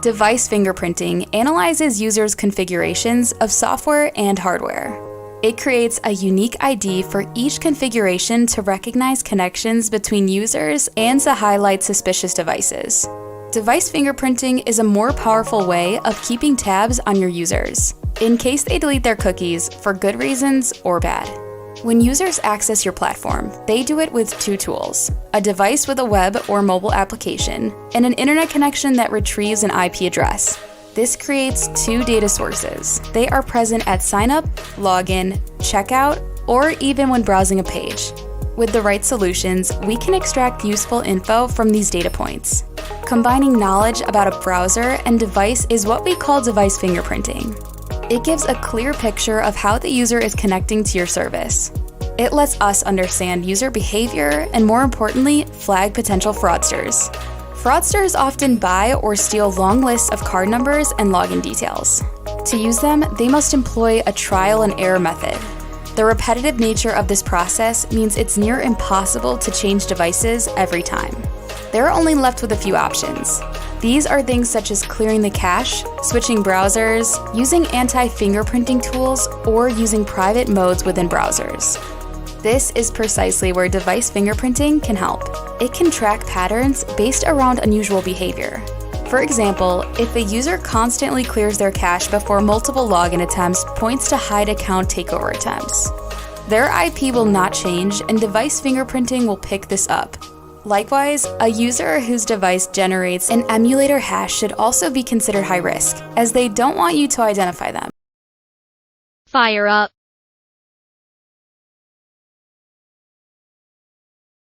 Device fingerprinting analyzes users' configurations of software and hardware. It creates a unique ID for each configuration to recognize connections between users and to highlight suspicious devices. Device fingerprinting is a more powerful way of keeping tabs on your users, in case they delete their cookies for good reasons or bad. When users access your platform, they do it with two tools: a device with a web or mobile application, and an internet connection that retrieves an IP address. This creates two data sources. They are present at sign-up, login, checkout, or even when browsing a page. With the right solutions, we can extract useful info from these data points. Combining knowledge about a browser and device is what we call device fingerprinting. It gives a clear picture of how the user is connecting to your service. It lets us understand user behavior and, more importantly, flag potential fraudsters. Fraudsters often buy or steal long lists of card numbers and login details. To use them, they must employ a trial and error method. The repetitive nature of this process means it's near impossible to change devices every time. They're only left with a few options. These are things such as clearing the cache, switching browsers, using anti-fingerprinting tools, or using private modes within browsers. This is precisely where device fingerprinting can help. It can track patterns based around unusual behavior. For example, if a user constantly clears their cache before multiple login attempts points to hide account takeover attempts. Their IP will not change, and device fingerprinting will pick this up. Likewise, a user whose device generates an emulator hash should also be considered high risk, as they don't want you to identify them. Fire up.